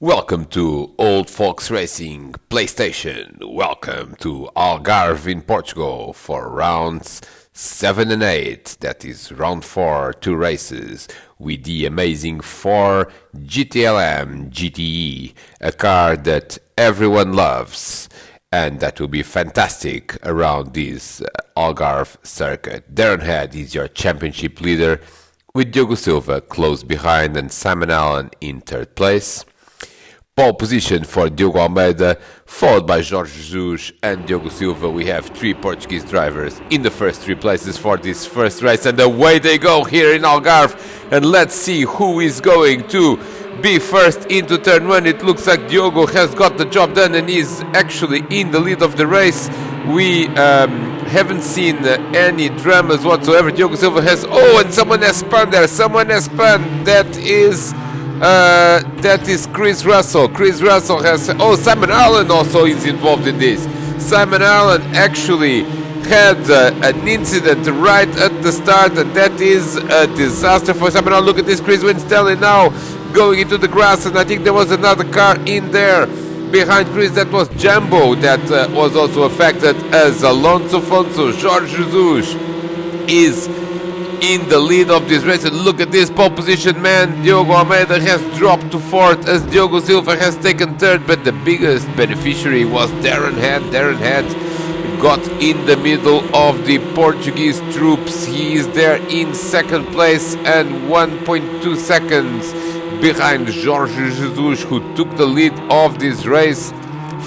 Welcome to Old Folks Racing PlayStation. Welcome to Algarve in Portugal for rounds 7 and 8. That is round 4, 2 races with the amazing 4 GTLM GTE, a car that everyone loves and that will be fantastic around this Algarve circuit. Darren Head is your championship leader with Diogo Silva close behind and Simon Allen in third place. Pole position for Diogo Almeida, followed by Jorge Jesus and Diogo Silva. We have 3 Portuguese drivers in the first 3 places for this first race, and away they go here in Algarve. And let's see who is going to be first into turn 1. It looks like Diogo has got the job done and is actually in the lead of the race. We haven't seen any dramas whatsoever. Diogo Silva has... Oh, and someone has spun there. Someone has spun. That is Chris Russell. Chris Russell has... Oh, Simon Allen also is involved in this. Simon Allen actually had an incident right at the start, and that is a disaster for Simon Allen. Look at this, Chris Winstanley now going into the grass, and I think there was another car in there behind Chris. That was Jumbo that was also affected as Alonso Fonso. Jorge Jesus is in the lead of this race, and look at this pole position, man. Diogo Almeida has dropped to 4th as Diogo Silva has taken 3rd, but the biggest beneficiary was Darren Head. Darren Head got in the middle of the Portuguese troops. He is there in 2nd place and 1.2 seconds behind Jorge Jesus, who took the lead of this race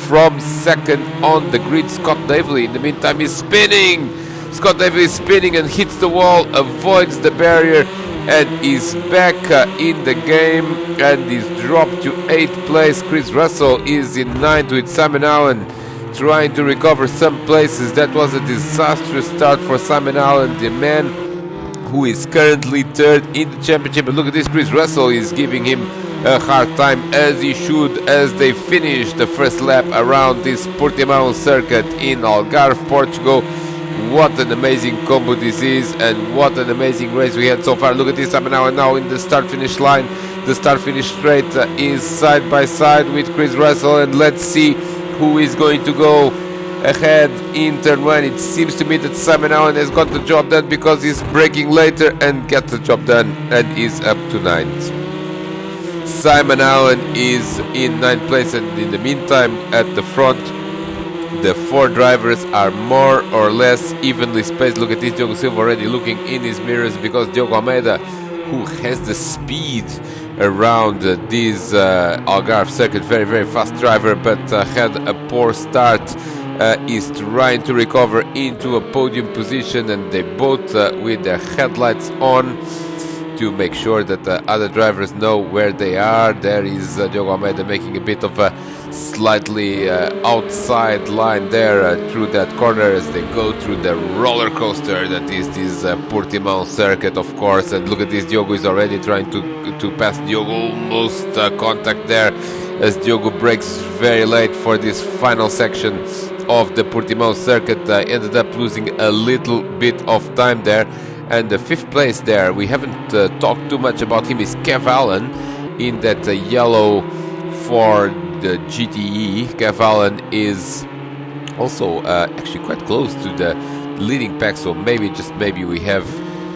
from 2nd on the grid. Scott Davely in the meantime is spinning. Scott Davely is spinning and hits the wall, avoids the barrier, and is back in the game and is dropped to 8th place. Chris Russell is in 9th with Simon Allen trying to recover some places. That was a disastrous start for Simon Allen, the man who is currently 3rd in the championship. But look at this, Chris Russell is giving him a hard time, as he should, as they finish the first lap around this Portimão circuit in Algarve, Portugal. What an amazing combo this is, and what an amazing race we had so far. Look at this, I'm now in the start-finish line. The start-finish straight is side by side with Chris Russell, and let's see who is going to go ahead in turn 1. It seems to me that Simon Allen has got the job done because he's braking later and gets the job done and is up to 9th. Simon Allen is in 9th place, and in the meantime at the front the 4 drivers are more or less evenly spaced. Look at this, Diogo Silva already looking in his mirrors because Diogo Almeida, who has the speed around this Algarve circuit, very fast driver, but had a poor start, is trying to recover into a podium position, and they both with their headlights on to make sure that the other drivers know where they are. There is Diogo Almeida making a bit of a slightly outside line there through that corner as they go through the roller coaster that is this Portimão circuit, of course. And look at this, Diogo is already trying to pass Diogo, almost contact there as Diogo brakes very late for this final section of the Portimão circuit. Ended up losing a little bit of time there. And the 5th place there, we haven't talked too much about him, is Kev Allen in that yellow for the GTE. Kev Allen is also actually quite close to the leading pack, so maybe, just maybe, we have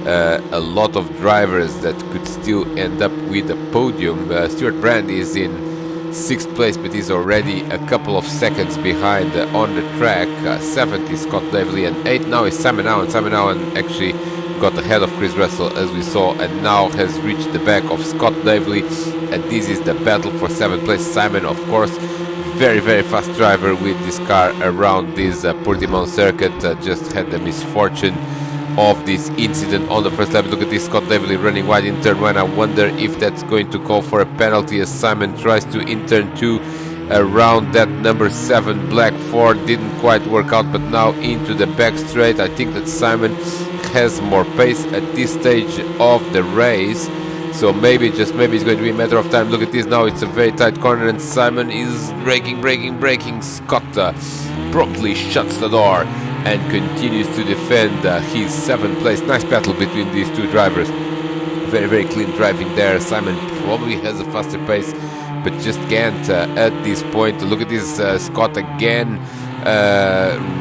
a lot of drivers that could still end up with a podium. Stuart Brand is in 6th place, but he's already a couple of seconds behind on the track. 7th is Scott Davely, and 8th now is Simon Allen. Simon Allen actually got ahead of Chris Russell, as we saw, and now has reached the back of Scott Davely, and this is the battle for 7th place. Simon, of course, very fast driver with this car around this Portimão circuit, just had the misfortune of this incident on the first lap. Look at this, Scott Davely running wide in turn 1. I wonder if that's going to call for a penalty as Simon tries to in turn 2 around that number 7 black Ford. Didn't quite work out, but now into the back straight. I think that Simon has more pace at this stage of the race, so maybe, just maybe, it's going to be a matter of time. Look at this, now it's a very tight corner and Simon is braking. Scott promptly shuts the door and continues to defend his 7th place. Nice battle between these 2 drivers. Very clean driving there. Simon probably has a faster pace, but just can't at this point. Look at this Scott again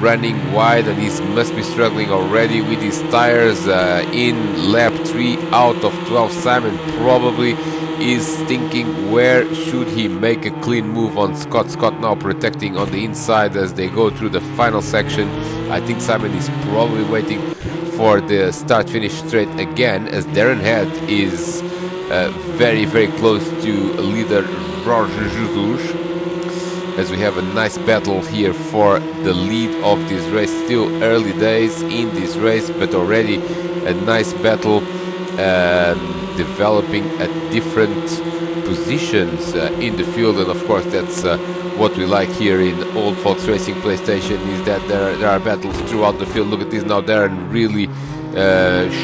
running wide, and he must be struggling already with his tires in lap 3 out of 12. Simon probably is thinking where should he make a clean move on Scott. Scott now protecting on the inside as they go through the final section. I think Simon is probably waiting for the start-finish straight again, as Darren Head is very close to leader Jorge Jesus, as we have a nice battle here for the lead of this race. Still early days in this race, but already a nice battle developing at different positions in the field. And of course that's what we like here in Old Folks Racing PlayStation, is that there are battles throughout the field. Look at this now, Darren really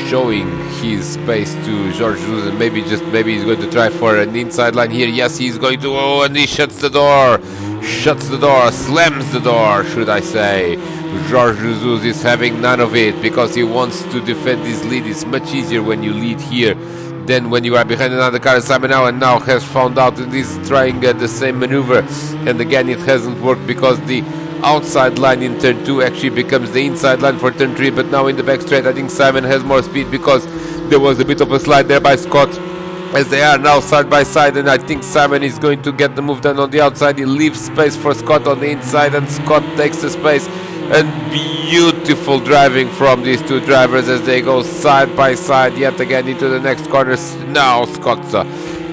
showing his pace to George Jesus, and maybe he's going to try for an inside line here. Yes, he's going to, and he shuts the door, slams the door, should I say. Jorge Jesus is having none of it because he wants to defend his lead. It's much easier when you lead here than when you are behind another car. Simon Allen now has found out that he's trying the same maneuver, and again it hasn't worked because the outside line in turn 2 actually becomes the inside line for turn 3. But now in the back straight I think Simon has more speed because there was a bit of a slide there by Scott, as they are now side by side, and I think Simon is going to get the move done on the outside. He leaves space for Scott on the inside, and Scott takes the space. And beautiful driving from these two drivers as they go side by side yet again into the next corner. Now Scott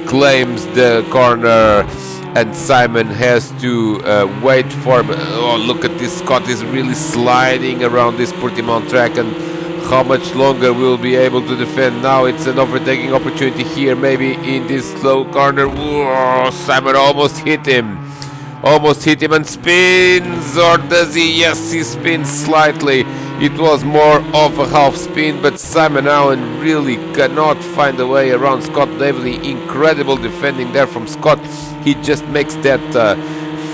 claims the corner, and Simon has to wait for... Oh, look at this, Scott is really sliding around this Portimão track, and how much longer we'll be able to defend. Now it's an overtaking opportunity here, maybe in this slow corner. Whoa, Simon almost hit him and spins, or does he? Yes, he spins slightly. It was more of a half spin, but Simon Allen really cannot find a way around Scott Davely. Incredible defending there from Scott. He just makes that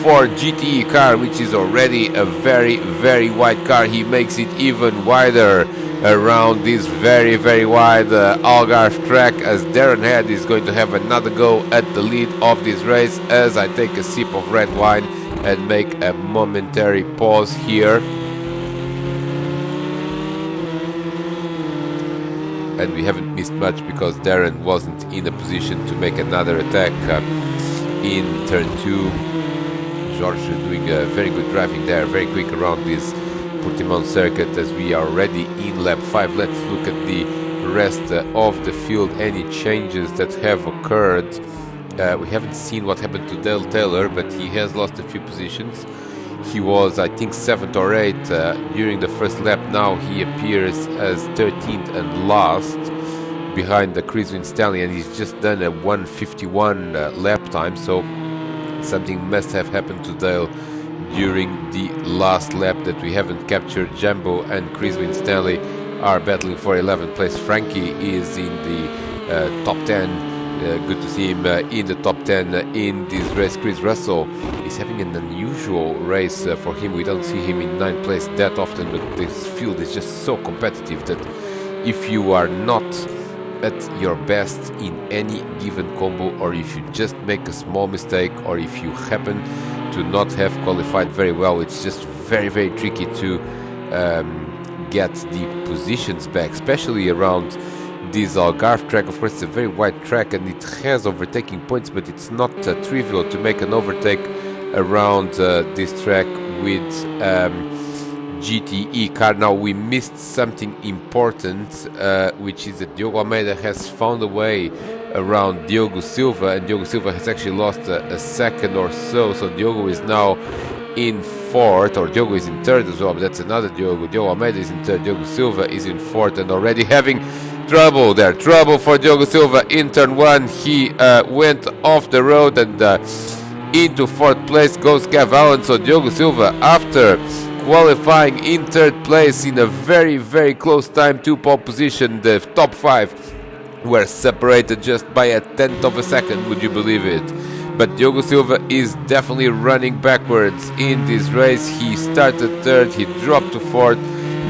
Ford GTE car, which is already a very wide car, he makes it even wider around this very wide Algarve track, as Darren Head is going to have another go at the lead of this race. As I take a sip of red wine and make a momentary pause here, and we haven't missed much because Darren wasn't in a position to make another attack in turn 2. George doing very good driving there, very quick around this Portimão circuit, as we are already in lap 5. Let's look at the rest of the field, any changes that have occurred. We haven't seen what happened to Dale Taylor, but he has lost a few positions. He was, I think, 7th or 8th during the first lap. Now he appears as 13th and last behind the Chris Winstanley, and he's just done a 1:51 lap time, so something must have happened to Dale during the last lap that we haven't captured. Jumbo and Chris Winstanley are battling for 11th place. Frankie is in the top 10. Good to see him in the top 10 in this race. Chris Russell is having an unusual race for him. We don't see him in 9th place that often, but this field is just so competitive that if you are not at your best in any given combo, or if you just make a small mistake, or if you happen to not have qualified very well, it's just very tricky to get the positions back, especially around this Algarve track. Of course, it's a very wide track and it has overtaking points, but it's not trivial to make an overtake around this track with GTE car. Now we missed something important, which is that Diogo Almeida has found a way around Diogo Silva, and Diogo Silva has actually lost a second or so. So Diogo is now in 4th, or Diogo is in 3rd as well, but that's another Diogo. Diogo Almeida is in 3rd, Diogo Silva is in 4th, and already having trouble there. Trouble for Diogo Silva in turn 1. He went off the road, and into 4th place goes Cavallo. So Diogo Silva, after qualifying in 3rd place in a very close time to pole position, the top 5 were separated just by a 10th of a second, would you believe it? But Diogo Silva is definitely running backwards in this race. He started 3rd, he dropped to 4th,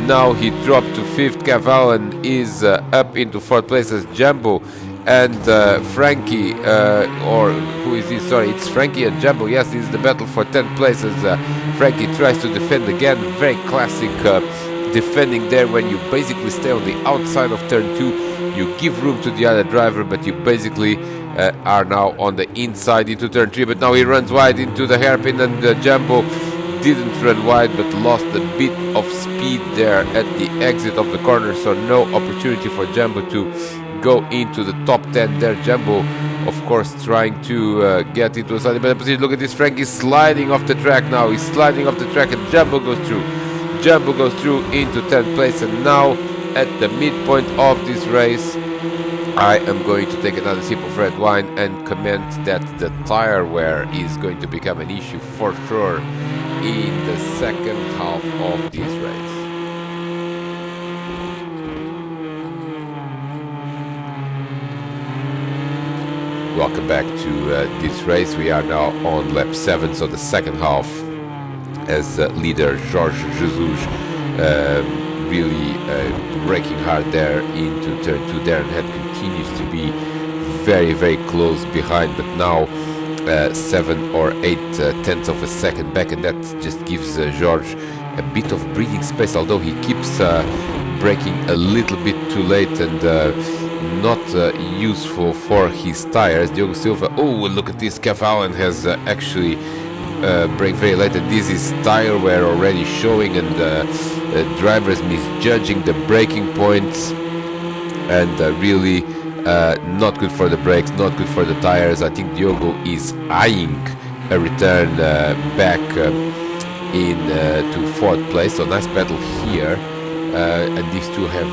now he dropped to 5th. Cavallo is up into 4th place, as Jumbo and Frankie, or who is this? Sorry, it's Frankie and Jumbo. Yes, this is the battle for 10th place as Frankie tries to defend again. Very classic defending there, when you basically stay on the outside of turn 2. You give room to the other driver, but you basically are now on the inside into turn 3. But now he runs wide into the hairpin, and Jumbo didn't run wide but lost a bit of speed there at the exit of the corner, so no opportunity for Jumbo to go into the top 10 there. Jumbo, of course, trying to get into a slightly better position. Look at this, Frankie sliding off the track now. He's sliding off the track, and Jumbo goes through. Jumbo goes through into 10th place, and now at the midpoint of this race, I am going to take another sip of red wine and comment that the tire wear is going to become an issue for sure in the second half of this race. Welcome back to this race. We are now on lap 7, so the second half, as leader Jorge Jesus really braking hard there into turn 2. Darren Head continues to be very, very close behind, but now 7 or 8 tenths of a second back, and that just gives Jorge a bit of breathing space, although he keeps braking a little bit too late and not useful for his tires. Diogo Silva, oh, look at this, Cavallan has actually brake very late, and this is tire wear already showing, and drivers misjudging the braking points, and really not good for the brakes, not good for the tires. I think Diogo is eyeing a return back in to 4th place, so nice battle here. And these two have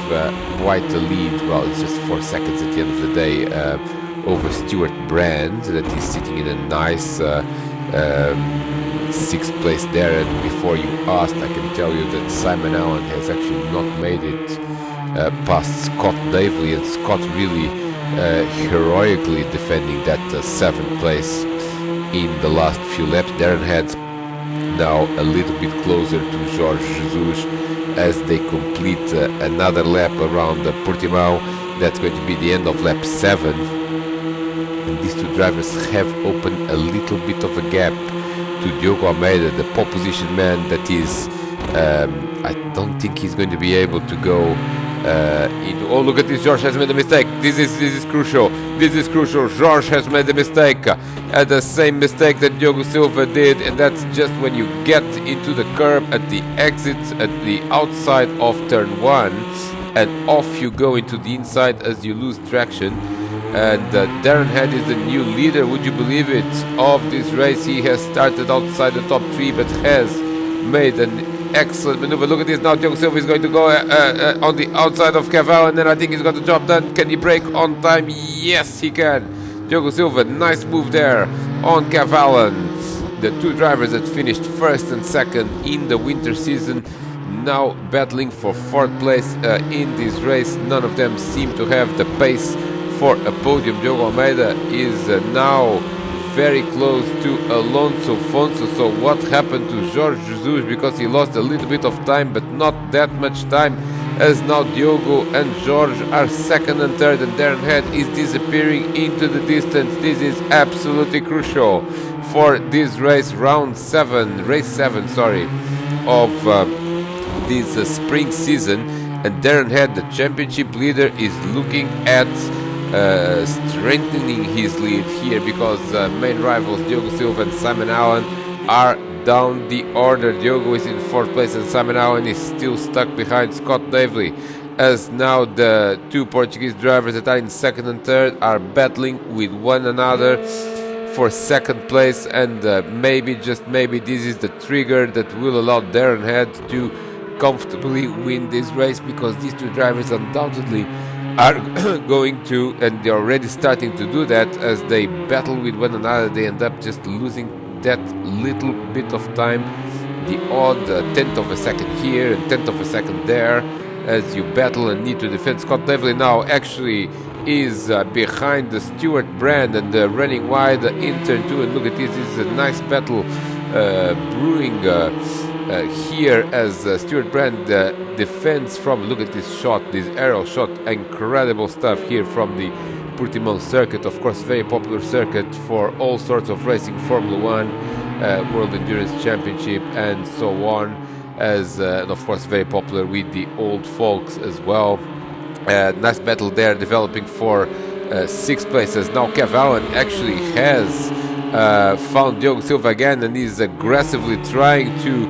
quite a lead. Well, it's just 4 seconds at the end of the day over Stuart Brand, that is sitting in a nice 6th place there. And before you asked, I can tell you that Simon Allen has actually not made it past Scott Davely, and Scott really heroically defending that 7th place in the last few laps. Darren Head now a little bit closer to Jorge Jesus as they complete another lap around Portimao. That's going to be the end of lap 7, and these two drivers have opened a little bit of a gap to Diogo Almeida, the pole position man. That is, I don't think he's going to be able to go oh, look at this, Jorge has made a mistake. This is crucial. This is crucial. Jorge has made a mistake, the same mistake that Diogo Silva did, and that's just when you get into the curb at the exit at the outside of turn 1, and off you go into the inside as you lose traction. And Darren Head is the new leader, would you believe it, of this race. He has started outside the top 3, but has made an excellent maneuver. Look at this now. Diogo Silva is going to go on the outside of Cavallo, and then I think he's got the job done. Can he brake on time? Yes, he can. Diogo Silva, nice move there on Cavallo. The two drivers that finished 1st and 2nd in the winter season, now battling for 4th place in this race. None of them seem to have the pace for a podium. Diogo Almeida is now very close to Alonso Fonso. So what happened to Jorge Jesus? Because he lost a little bit of time, but not that much time, as now Diogo and Jorge are 2nd and 3rd, and Darren Head is disappearing into the distance. This is absolutely crucial for this race, race 7, sorry, of this spring season. And Darren Head, the championship leader, is looking at strengthening his lead here, because main rivals Diogo Silva and Simon Allen are down the order. Diogo is in 4th place, and Simon Allen is still stuck behind Scott Davely, as now the two Portuguese drivers that are in 2nd and 3rd are battling with one another for 2nd place. And maybe, just maybe, this is the trigger that will allow Darren Head to comfortably win this race, because these two drivers undoubtedly are going to, and they're already starting to do that, as they battle with one another. They end up just losing that little bit of time, the odd 10th of a second here and 10th of a second there, as you battle and need to defend. Scott Davely now actually is behind the Stuart Brand and running wide in turn 2, and look at this is a nice battle brewing here, as Stuart Brand defends from, look at this shot, this aerial shot, incredible stuff here from the Portimão circuit, of course, very popular circuit for all sorts of racing, Formula One, World Endurance Championship, and so on. As and of course, very popular with the old folks as well. Nice battle there, developing for 6th places. Now Kev Allen actually has found Diogo Silva again and is aggressively trying to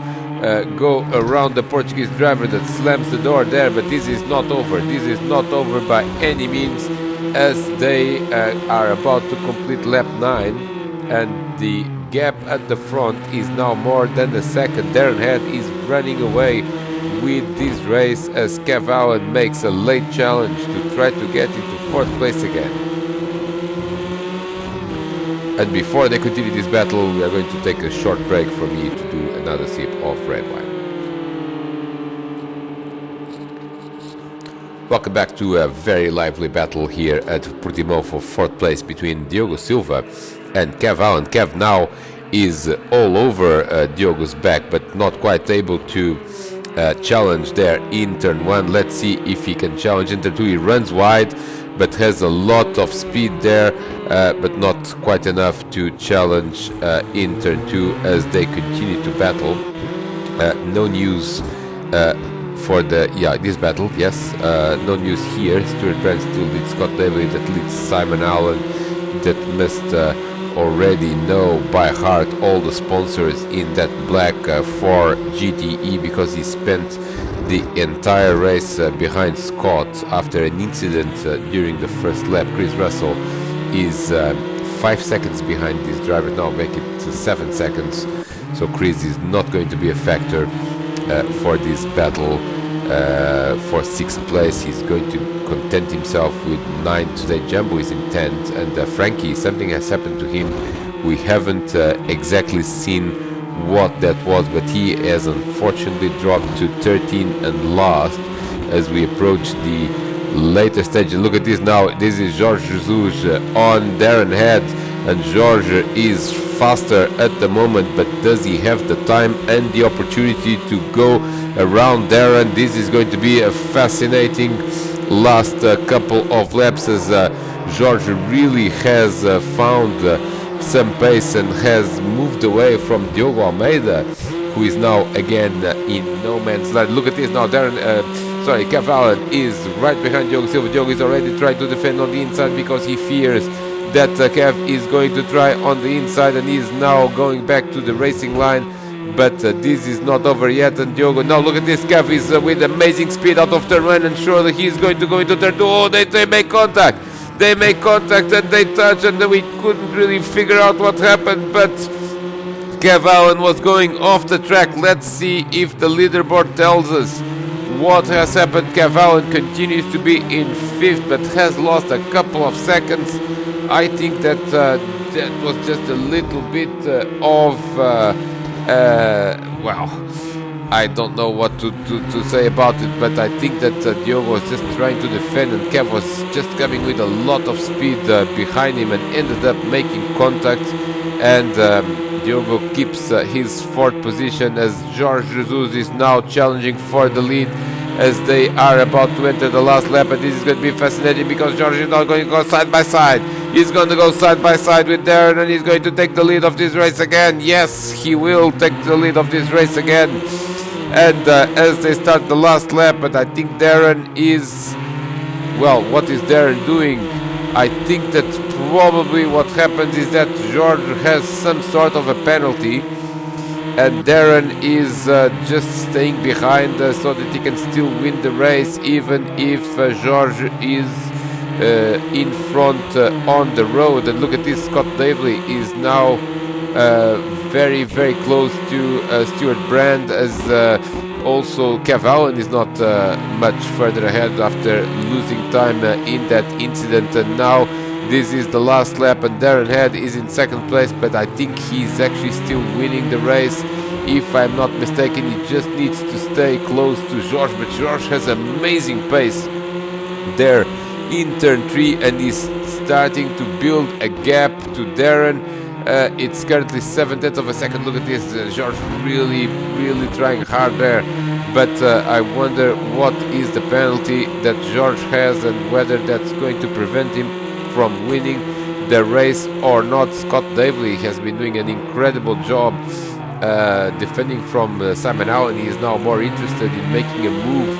go around the Portuguese driver that slams the door there, but this is not over. This is not over by any means, as they are about to complete lap 9, and the gap at the front is now more than a second. Darren Head is running away with this race as Kev Allen makes a late challenge to try to get into 4th place again. And before they continue this battle, we are going to take a short break for me to do another sip of red wine. Welcome back to a very lively battle here at Portimão for 4th place between Diogo Silva and Kev Allen. Kev now is all over Diogo's back, but not quite able to challenge there in turn 1. Let's see if he can challenge in turn 2. He runs wide, but has a lot of speed there, but not quite enough to challenge in turn 2 as they continue to battle. No news for this battle. Yes, no news here. Stuart Brand still leads Scott Daly, that leads Simon Allen, that must already know by heart all the sponsors in that black Ford GTE, because he spent the entire race behind Scott after an incident during the first lap. Chris Russell is 5 seconds behind this driver now, make it to 7 seconds. So Chris is not going to be a factor for this battle for 6th place. He's going to content himself with 9 today. Jumbo is in 10th, and Frankie, something has happened to him. We haven't exactly seen what that was, but he has unfortunately dropped to 13 and last as we approach the later stage. And look at this now. This is Jorge Jesus on Darren Head, and Jorge is faster at the moment, but does he have the time and the opportunity to go around Darren? This is going to be a fascinating last couple of laps, as Jorge really has found some pace and has moved away from Diogo Almeida, who is now again in no man's land. Look at this now. Kev Allen is right behind Diogo Silva. Diogo is already trying to defend on the inside because he fears that Kev is going to try on the inside, and he is now going back to the racing line. But this is not over yet, and Diogo, now look at this. Kev is with amazing speed out of turn 1, and surely he's going to go into turn 2. Oh, they make contact. They make contact and they touch, and we couldn't really figure out what happened, but Kev Allen was going off the track. Let's see if the leaderboard tells us what has happened. Kev Allen continues to be in 5th, but has lost a couple of seconds. I think that that was just a little bit I don't know what to say about it, but I think that Diogo was just trying to defend, and Kev was just coming with a lot of speed behind him and ended up making contact. And Diogo keeps his 4th position as Jorge Jesus is now challenging for the lead as they are about to enter the last lap. And this is going to be fascinating because Jorge is now going to go side by side. He's going to go side by side with Darren, and he's going to take the lead of this race again. Yes, he will take the lead of this race again. And as they start the last lap, but I think Darren is, well, what is Darren doing? I think that probably what happens is that George has some sort of a penalty, and Darren is just staying behind so that he can still win the race, even if George is in front on the road. And look at this, Scott Davely is now very, very close to Stuart Brand, as also Kev Allen is not much further ahead after losing time in that incident. And now this is the last lap, and Darren Head is in 2nd place, but I think he's actually still winning the race. If I'm not mistaken, he just needs to stay close to George, but George has amazing pace there in turn 3, and he's starting to build a gap to Darren. It's currently 7/10 of a second. Look at this, George really trying hard there, but I wonder what is the penalty that George has and whether that's going to prevent him from winning the race or not. Scott Davely has been doing an incredible job defending from Simon Allen. He is now more interested in making a move,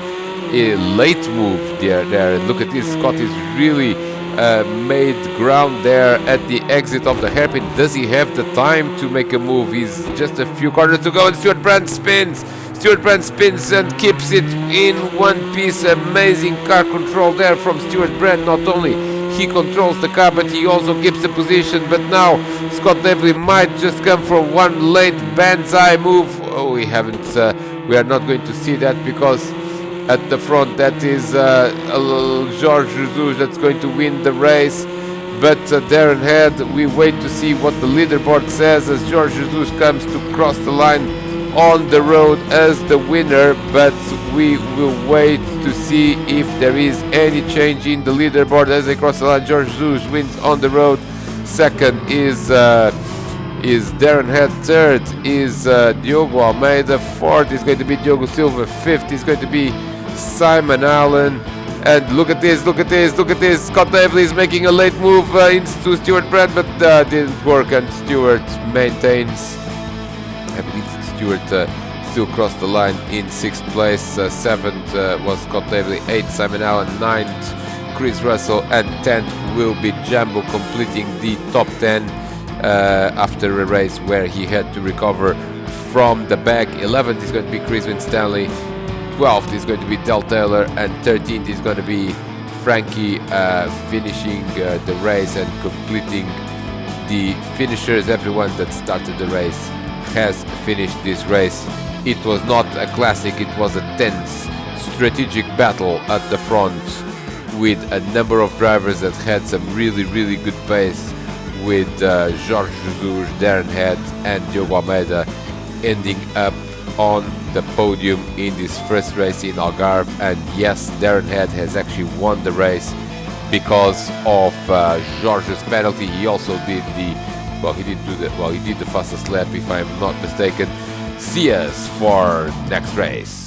a late move there. Look at this, Scott is really made ground there at the exit of the hairpin. Does he have the time to make a move? He's just a few corners to go, and Stuart Brand spins and keeps it in one piece. Amazing car control there from Stuart Brand. Not only he controls the car, but he also keeps the position. But now Scott Davely might just come for one late banzai move. Oh, we are not going to see that, because at the front that is Jorge Jesus that's going to win the race. But there ahead we wait to see what the leaderboard says as Jorge Jesus comes to cross the line on the road as the winner. But we will wait to see if there is any change in the leaderboard as they cross the line. Jorge Jesus wins on the road. Second is Darren Head. Third is Diogo Almeida. Fourth is going to be Diogo Silva. Fifth is going to be Simon Allen. And look at this. Scott Davely is making a late move into Stuart Brand, but didn't work, and Stuart maintains. I believe Stuart still crossed the line in 6th place. 7th was Scott Davely. 8th Simon Allen. 9th Chris Russell, and 10th will be Jambo, completing the top 10 after a race where he had to recover from the back. 11th is going to be Chris Winstanley. 12th is going to be Del Taylor, and 13th is going to be Frankie, finishing the race and completing the finishers. Everyone that started the race has finished this race. It was not a classic, it was a tense strategic battle at the front, with a number of drivers that had some really good pace, with Jorge Jesus, Darren Head and Diogo Almeida ending up on the podium in this first race in Algarve. And yes, Darren Head has actually won the race because of Jorge's penalty. He also did he did the fastest lap, if I'm not mistaken. See us for next race.